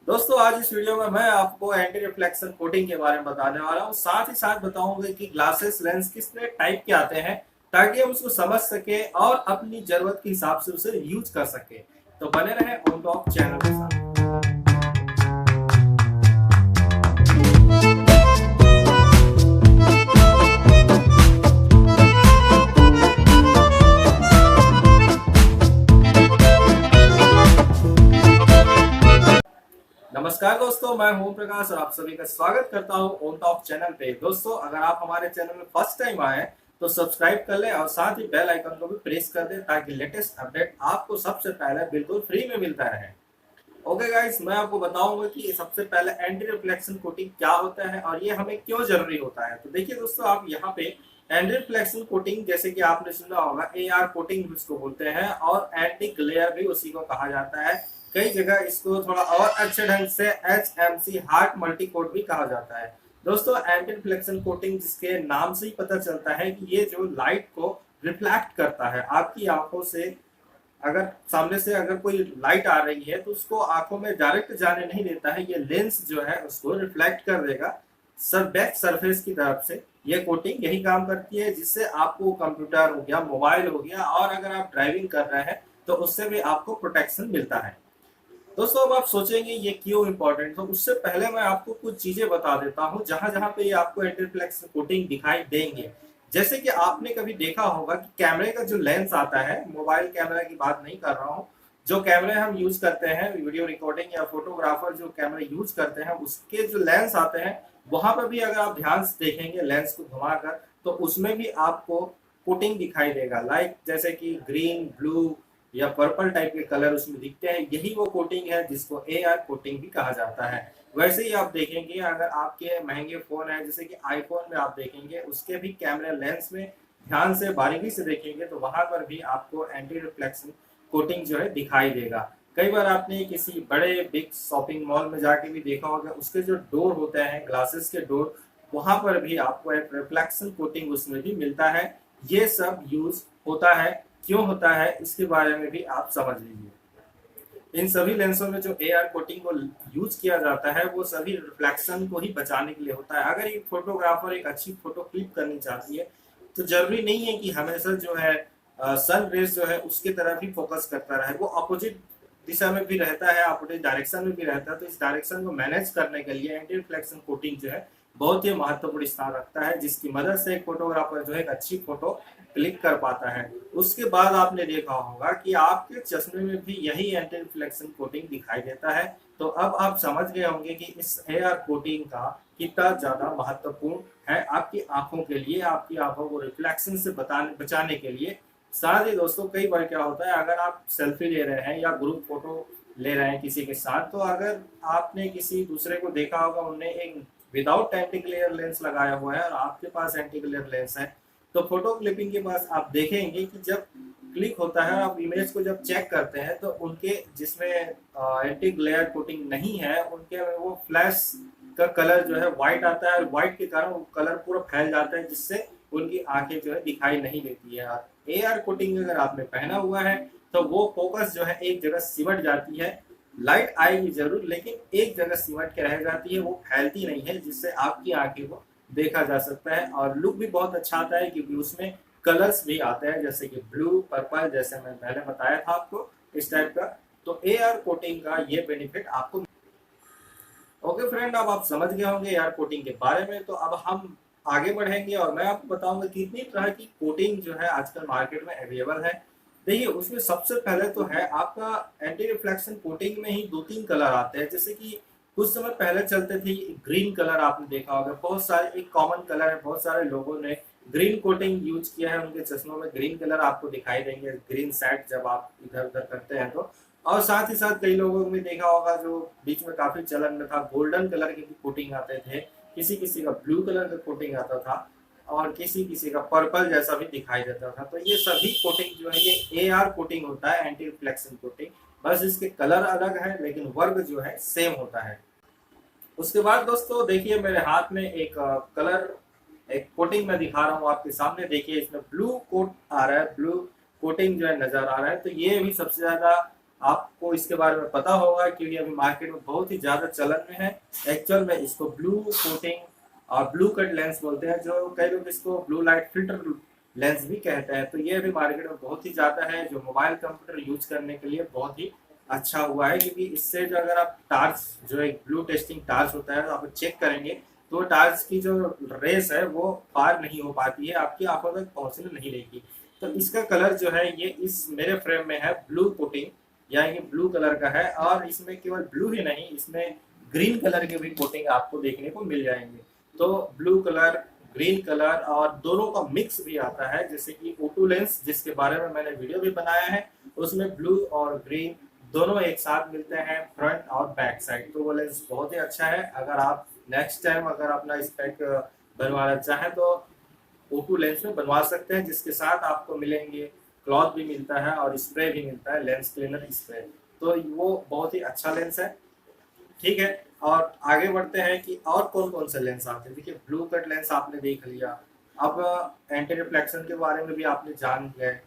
दोस्तों आज इस वीडियो में मैं आपको एंटी रिफ्लेक्शन कोटिंग के बारे में बताने वाला हूँ। साथ ही साथ बताऊंगा कि ग्लासेस लेंस किस टाइप के आते हैं ताकि हम उसको समझ सके और अपनी जरूरत के हिसाब से उसे यूज कर सके। तो बने रहे ऑन टॉप चैनल के साथ। नमस्कार दोस्तों, मैं ओम प्रकाश और आप सभी का स्वागत करता हूं ऑन टॉप चैनल पे। दोस्तों अगर आप हमारे चैनल में फर्स्ट टाइम आए तो सब्सक्राइब कर लें और साथ ही बेल आइकन को भी प्रेस कर दें ताकि लेटेस्ट अपडेट आपको सबसे पहले बिल्कुल फ्री में मिलता रहे। ओके गाइस, मैं आपको बताऊंगा कि सबसे पहले एंटी रिफ्लेक्शन कोटिंग क्या होता है और ये हमें क्यों जरूरी होता है। तो देखिए दोस्तों, आप यहाँ पे एंटी रिफ्लेक्शन कोटिंग जैसे कि आपने सुना होगा AR कोटिंग इसको बोलते हैं और एंटी ग्लेयर भी उसी को कहा जाता है। कई जगह इसको थोड़ा और अच्छे ढंग से HMC हार्ट मल्टी कोट भी कहा जाता है। दोस्तों एंटी रिफ्लेक्शन कोटिंग जिसके नाम से ही पता चलता है कि ये जो लाइट को रिफ्लेक्ट करता है आपकी आंखों से, अगर सामने से अगर कोई लाइट आ रही है तो उसको आंखों में डायरेक्ट जाने नहीं देता है। ये लेंस जो है उसको रिफ्लेक्ट कर देगा बैक सरफेस की तरफ से। ये कोटिंग यही काम करती है जिससे आपको कंप्यूटर हो गया, मोबाइल हो गया और अगर आप ड्राइविंग कर रहे हैं तो उससे भी आपको प्रोटेक्शन मिलता है। दोस्तों अब आप सोचेंगे ये क्यों इम्पोर्टेंट, तो उससे पहले मैं आपको कुछ चीजें बता देता हूँ जहां जहां पे ये आपको एंटी रिफ्लेक्शन कोटिंग दिखाई देंगे। जैसे कि आपने कभी देखा होगा कि कैमरे का जो लेंस आता है, मोबाइल कैमरा की बात नहीं कर रहा हूँ, जो कैमरे हम यूज करते हैं वीडियो रिकॉर्डिंग या फोटोग्राफर जो कैमरे यूज करते हैं उसके जो लेंस आते हैं वहां पर भी अगर आप ध्यान से देखेंगे लेंस को घुमाकर तो उसमें भी आपको कोटिंग दिखाई देगा। लाइक जैसे कि ग्रीन, ब्लू या पर्पल टाइप के कलर उसमें दिखते हैं, यही वो कोटिंग है जिसको AR कोटिंग भी कहा जाता है। वैसे ही आप देखेंगे अगर आपके महंगे फोन है जैसे कि आईफोन में आप देखेंगे उसके भी कैमरा लेंस में ध्यान से बारीकी से देखेंगे तो वहां पर भी आपको एंटी रिफ्लेक्शन कोटिंग जो है दिखाई देगा। कई बार आपने किसी बड़े बिग शॉपिंग मॉल में जाके भी देखा होगा, उसके जो डोर होते हैं ग्लासेस के डोर, वहां पर भी आपको एक रिफ्लेक्शन कोटिंग उसमें भी मिलता है। ये सब यूज होता है, क्यों होता है इसके बारे में भी आप समझ लीजिए। इन सभी लेंसों में जो AR कोटिंग को यूज किया जाता है वो सभी रिफ्लेक्शन को ही बचाने के लिए होता है। अगर एक फोटोग्राफर एक अच्छी फोटो क्लिक करनी चाहती है तो जरूरी नहीं है कि हमेशा जो है सन रेज जो है उसकी तरफ ही फोकस करता रहे, वो अपोजिट दिशा में भी रहता है, अपोजिट डायरेक्शन में भी रहता है। तो इस डायरेक्शन को मैनेज करने के लिए एंटी रिफ्लेक्शन कोटिंग जो है बहुत ही महत्वपूर्ण स्थान रखता है, जिसकी मदद से एक फोटोग्राफर जो है एक अच्छी फोटो क्लिक कर पाता है। उसके बाद आपने देखा होगा कि आपके चश्मे में भी यही एंटी रिफ्लेक्शन कोटिंग दिखाई देता है। तो अब आप समझ गए होंगे कि इस AR कोटिंग का कितना ज्यादा महत्वपूर्ण है आपकी आंखों के लिए, आपकी आंखों को रिफ्लेक्शन से बचाने के लिए। साथ ही दोस्तों कई बार क्या होता है, अगर आप सेल्फी ले रहे हैं या ग्रुप फोटो ले रहे हैं किसी के साथ, तो अगर आपने किसी दूसरे को देखा होगा उन्हें एक विदाउट एंटी ग्लेयर लेंस लगाया हुआ है और आपके पास एंटी ग्लेयर लेंस है, तो फोटो क्लिपिंग के पास आप देखेंगे कि जब क्लिक होता है आप इमेज को जब चेक करते हैं तो उनके जिसमें एंटी ग्लेयर कोटिंग नहीं है उनके वो फ्लैश का कलर जो है व्हाइट आता है और व्हाइट के कारण वो कलर पूरा फैल जाता है जिससे उनकी आंखें जो है दिखाई नहीं देती है। और AR कोटिंग अगर आपने पहना हुआ है तो वो फोकस जो है एक जगह सिमट जाती है, लाइट आएगी जरूर लेकिन एक जगह सिमट के रह जाती है, वो फैलती नहीं है, जिससे आपकी आंखें को देखा जा सकता है और लुक भी बहुत अच्छा आता है क्योंकि उसमें कलर्स भी आते हैं जैसे कि ब्लू, पर्पल, जैसे मैं पहले बताया था आपको इस टाइप का। तो AR कोटिंग का ये बेनिफिट आपको। ओके फ्रेंड, अब आप समझ गए होंगे AR कोटिंग के बारे में। तो अब हम आगे बढ़ेंगे और मैं आपको बताऊंगा कितनी तरह की कोटिंग जो है आजकल मार्केट में अवेलेबल है। देखिए उसमें सबसे पहले तो है आपका एंटी रिफ्लेक्शन कोटिंग में ही 2-3 कलर आते हैं। जैसे कि कुछ समय पहले चलते थे ग्रीन कलर, आपने देखा होगा बहुत सारे, एक कॉमन कलर है, बहुत सारे लोगों ने ग्रीन कोटिंग यूज किया है, उनके चश्मों में ग्रीन कलर आपको दिखाई देंगे, ग्रीन सेट जब आप इधर उधर करते हैं तो। और साथ ही साथ कई लोगों ने देखा होगा जो बीच में काफी चलन में था, गोल्डन कलर की भी कोटिंग आते थे, किसी किसी का ब्लू कलर का कोटिंग आता था और किसी किसी का पर्पल जैसा भी दिखाई देता था। तो ये सभी कोटिंग जो है ये AR कोटिंग होता है, एंटी रिफ्लेक्शन कोटिंग, बस इसके कलर अलग है लेकिन वर्ग जो है सेम होता है। उसके बाद दोस्तों देखिए मेरे हाथ में एक कलर, एक कोटिंग मैं दिखा रहा हूँ आपके सामने। देखिए इसमें ब्लू कोट आ रहा है, ब्लू कोटिंग जो है नजर आ रहा है। तो ये भी सबसे ज्यादा आपको इसके बारे में पता होगा क्योंकि अभी मार्केट में बहुत ही ज़्यादा चलन में है। एक्चुअल में इसको ब्लू कोटिंग और ब्लू कट लेंस बोलते हैं, जो कई लोग इसको ब्लू लाइट फिल्टर लेंस भी कहते हैं। तो ये भी मार्केट में बहुत ही ज़्यादा है, जो मोबाइल कंप्यूटर यूज करने के लिए बहुत ही अच्छा हुआ है, क्योंकि इससे जो अगर आप टार्च, जो एक ब्लू टेस्टिंग टार्च होता है, आप चेक करेंगे तो टार्च की जो रेस है वो पार नहीं हो पाती है, आपकी आंखों तक पहुंचने नहीं देगी। तो इसका कलर जो है ये इस मेरे फ्रेम में है ब्लू कोटिंग, यानी कि ब्लू कलर का है। और इसमें केवल ब्लू ही नहीं, इसमें ग्रीन कलर के भी कोटिंग आपको देखने को मिल जाएंगे। तो ब्लू कलर, ग्रीन कलर और दोनों का मिक्स भी आता है, जैसे कि ओटू लेंस जिसके बारे में मैंने वीडियो भी बनाया है, उसमें ब्लू और ग्रीन दोनों एक साथ मिलते हैं फ्रंट और बैक साइड। तो वो लेंस बहुत ही अच्छा है। अगर आप नेक्स्ट टाइम अगर अपना स्पेक बनवाना चाहें तो ओटू लेंस में बनवा सकते हैं, जिसके साथ आपको मिलेंगे क्लॉथ भी मिलता है और स्प्रे भी मिलता है, लेंस क्लीनर स्प्रे। तो वो बहुत ही अच्छा लेंस है। ठीक है, और आगे बढ़ते हैं कि और कौन कौन से लेंस आते हैं। देखिए, ब्लू कट लेंस आपने देख लिया, अब एंटी रिफ्लेक्शन के बारे में भी आपने जान गए।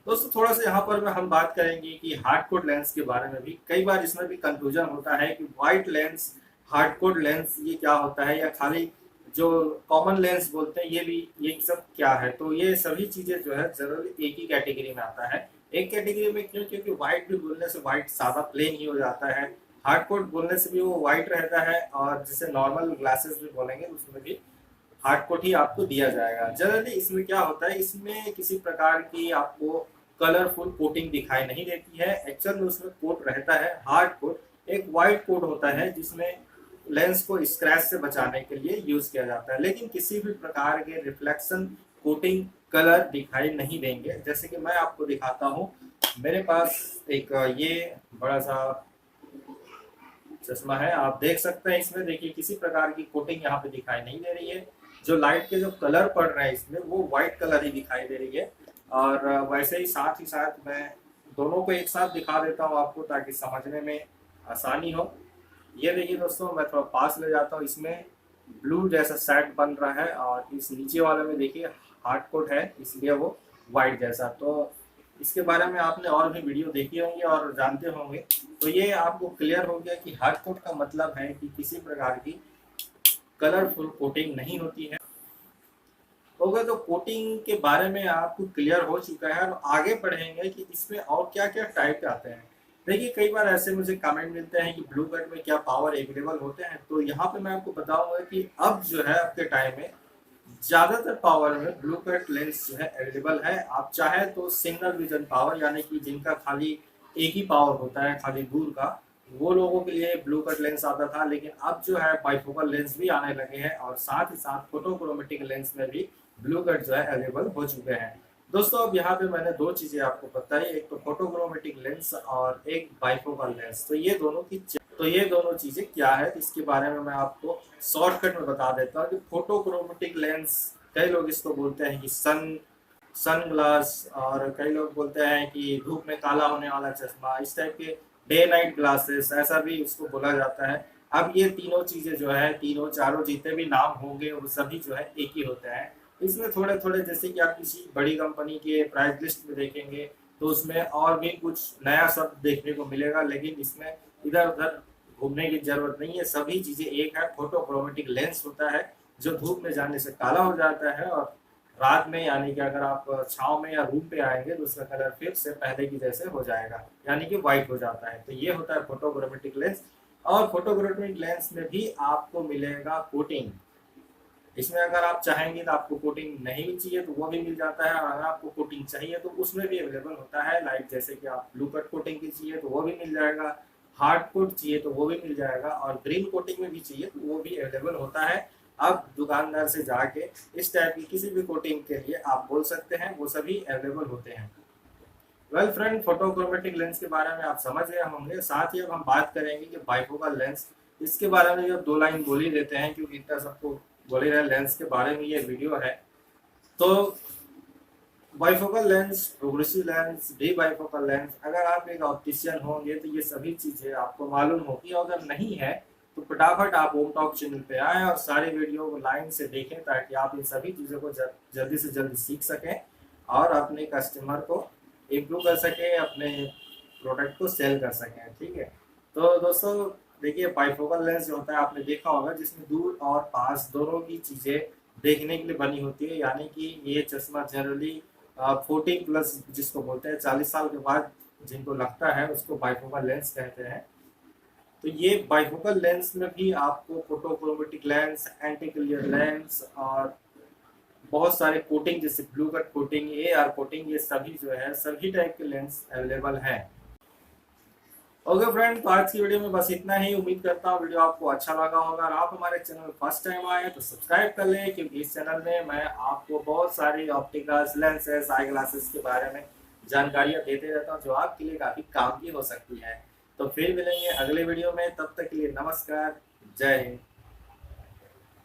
दोस्तों थोड़ा सा यहाँ पर हम बात करेंगे कि हार्ड कोड लेंस के बारे में भी। कई बार इसमें भी कंफ्यूजन होता है कि white lens, hard code lens ये क्या होता है, या खाली जो कॉमन लेंस बोलते हैं ये सब क्या है। तो ये सभी चीजें जो है जनरली एक ही कैटेगरी में आता है। एक कैटेगरी में क्यों? क्योंकि व्हाइट भी बोलने से व्हाइट सादा प्लेन ही हो जाता है, हार्ड कोड बोलने से भी वो व्हाइट रहता है, और जैसे नॉर्मल ग्लासेस भी बोलेंगे उसमें भी हार्ड कोट ही आपको दिया जाएगा। जनरली इसमें क्या होता है, इसमें किसी प्रकार की आपको कलरफुल कोटिंग दिखाई नहीं देती है। एक्चुअल में उसमें कोट रहता है हार्ड कोट, एक वाइट कोट होता है जिसमें लेंस को स्क्रैच से बचाने के लिए यूज किया जाता है, लेकिन किसी भी प्रकार के रिफ्लेक्शन, कोटिंग, कलर दिखाई नहीं देंगे। जैसे कि मैं आपको दिखाता हूँ, मेरे पास एक ये बड़ा सा चश्मा है, आप देख सकते हैं इसमें देखिए किसी प्रकार की कोटिंग यहाँ पे दिखाई नहीं दे रही है। जो लाइट के जो कलर पड़ रहे हैं इसमें वो व्हाइट कलर ही दिखाई दे रही है। और वैसे ही साथ मैं दोनों को एक साथ दिखा देता हूँ आपको, ताकि समझने में आसानी हो। ये देखिए दोस्तों, मैं थोड़ा पास ले जाता हूँ, इसमें ब्लू जैसा सेट बन रहा है, और इस नीचे वाले में देखिए हार्ड कोट है, इसलिए वो व्हाइट जैसा। तो इसके बारे में आपने और भी वीडियो देखी होंगे और जानते होंगे। तो ये आपको क्लियर हो गया कि हार्ड कोट का मतलब है कि किसी प्रकार की कलरफुल कोटिंग नहीं होती है। होगा तो कोटिंग के बारे में आपको क्लियर हो चुका है। और आगे बढ़ेंगे कि इसमें और क्या क्या टाइप आते हैं। देखिए, कई बार ऐसे मुझे कमेंट मिलते हैं कि ब्लू कट में क्या पावर अवेलेबल होते हैं। तो यहाँ पे मैं आपको बताऊंगा कि अब जो है आपके टाइम में ज्यादातर पावर में ब्लू कट लेंस जो है अवेलेबल है। आप चाहे तो सिंगल विजन पावर, यानी कि जिनका खाली एक ही पावर होता है खाली दूर का, वो लोगों के लिए ब्लू कट लेंस आता था। लेकिन अब जो है बाइफोकल लेंस भी आने लगे हैं, और साथ ही साथ फोटोक्रोमेटिक लेंस में भी ब्लू कट जो है अवेलेबल हो चुके हैं। दोस्तों अब यहाँ पे मैंने दो चीजें आपको बताई, एक तो फोटोक्रोमेटिक लेंस और एक बाइफोकल लेंस। तो ये दोनों चीजें क्या है, इसके बारे में मैं आपको शॉर्टकट में बता देता हूँ। कि फोटोक्रोमेटिक लेंस, कई लोग इसको बोलते हैं कि सन ग्लास, और कई लोग बोलते हैं कि धूप में काला होने वाला चश्मा, इस टाइप के डे नाइट ग्लासेस, ऐसा भी उसको बोला जाता है। अब ये तीनों चीजें जो है, तीनों चारों जितने भी नाम होंगे वो सभी जो है एक ही होते हैं। इसमें थोड़े थोड़े, जैसे कि आप किसी बड़ी कंपनी के प्राइस लिस्ट में देखेंगे तो उसमें और भी कुछ नया शब्द देखने को मिलेगा, लेकिन इसमें इधर उधर घूमने की जरूरत नहीं है, सभी चीजें एक है। फोटोक्रोमेटिक लेंस होता है जो धूप में जाने से काला हो जाता है, और रात में, यानी कि अगर आप छांव में या रूम पे आएंगे तो उसका कलर फिर से पहले की जैसे हो जाएगा, यानी कि व्हाइट हो जाता है। तो ये होता है फोटोक्रोमेटिक लेंस। और फोटोक्रोमेटिक लेंस में भी आपको मिलेगा कोटिंग। इसमें अगर आप चाहेंगे तो आपको कोटिंग नहीं भी चाहिए तो वो भी मिल जाता है, और अगर आपको कोटिंग चाहिए तो उसमें भी अवेलेबल होता है। लाइक जैसे कि आप ब्लू कट कोटिंग की चाहिए तो वो भी मिल जाएगा, हार्ड कोट चाहिए तो वो भी मिल जाएगा, और ग्रीन कोटिंग में भी चाहिए तो वो भी अवेलेबल होता है। आप दुकानदार से जाके इस टाइप की किसी भी कोटिंग के लिए आप बोल सकते हैं, वो सभी अवेलेबल होते हैं। वेल फ्रेंड, फोटोक्रोमेटिक लेंस के बारे में आप समझ गए होंगे। साथ ही अब हम बात करेंगे कि बाइफोकल लेंस, इसके बारे में जब दो लाइन बोल ही देते हैं, क्योंकि इतना सबको बोल ही रहे लेंस के बारे में ये वीडियो है। तो bifocal lens, progressive lens, D bifocal lens, अगर आप एक ऑप्टिशियन होंगे तो ये सभी चीजें आपको मालूम होगी। और अगर नहीं है तो फटाफट आप होम टॉक चैनल पे आए और सारी वीडियो को लाइन से देखें, ताकि आप इन सभी चीज़ों को जल्दी से जल्दी सीख सकें और अपने कस्टमर को इम्प्रूव कर सकें, अपने प्रोडक्ट को सेल कर सकें। ठीक है, तो दोस्तों देखिए बाइफोकल लेंस जो होता है आपने देखा होगा, जिसमें दूर और पास दोनों की चीजें देखने के लिए बनी होती है। यानी कि ये चश्मा जनरली 40+ जिसको बोलते हैं 40 साल के बाद जिनको लगता है उसको बाइफोकल लेंस कहते हैं। तो ये बाइफोकल लेंस में भी आपको photochromatic lens, anti glare lens और बहुत सारे कोटिंग जैसे blue cut coating, AR coating, ये सभी जो है सभी टाइप के लेंस अवेलेबल हैं। ओके फ्रेंड, तो आज की वीडियो में बस इतना ही। उम्मीद करता हूँ वीडियो आपको अच्छा लगा होगा। अगर आप हमारे चैनल में फर्स्ट टाइम आए तो सब्सक्राइब कर लें, क्योंकि इस चैनल में मैं आपको बहुत सारी ऑप्टिकल्स, लेंसेज, आई ग्लासेस के बारे में जानकारियां देते रहता हूँ, जो आपके लिए काफी काम की हो सकती है। तो फिर मिलेंगे अगले वीडियो में, तब तक के लिए नमस्कार, जय हिंद।